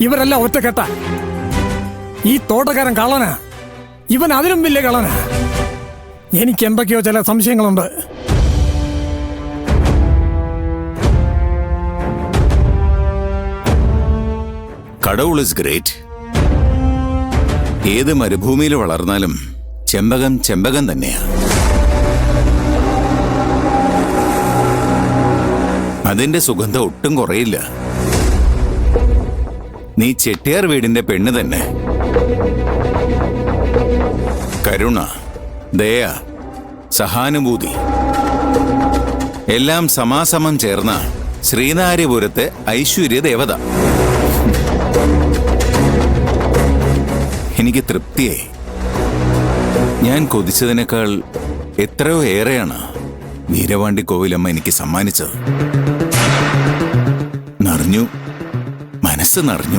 ഇവരെല്ലാം ഒറ്റക്കെട്ട. ഈ തോട്ടക്കാരൻ കള്ളനാ, ഇവൻ അതിലും വലിയ കള്ളനാ. എനിക്ക് എന്തൊക്കെയോ ചില സംശയങ്ങളുണ്ട്. കടൗൾ ഇസ് ഗ്രേറ്റ്. ഏത് മരുഭൂമിയിൽ വളർന്നാലും ചെമ്പകം ചെമ്പകം തന്നെയാ. അതിന്റെ സുഗന്ധം ഒട്ടും കുറയില്ല. നീ ചെട്ടിയാർ വീടിന്റെ പെണ്ണ് തന്നെ. കരുണ, ദയ, സഹാനുഭൂതി എല്ലാം സമാസമം ചേർന്ന ശ്രീനാര്യപുരത്തെ ഐശ്വര്യ ദേവത. എനിക്ക് തൃപ്തിയായി. ഞാൻ കൊതിച്ചതിനേക്കാൾ എത്രയോ ഏറെയാണ് വീരവാണ്ടി കോവിലമ്മ എനിക്ക് സമ്മാനിച്ചത്. നിറഞ്ഞു, മനസ്സ് നിറഞ്ഞു.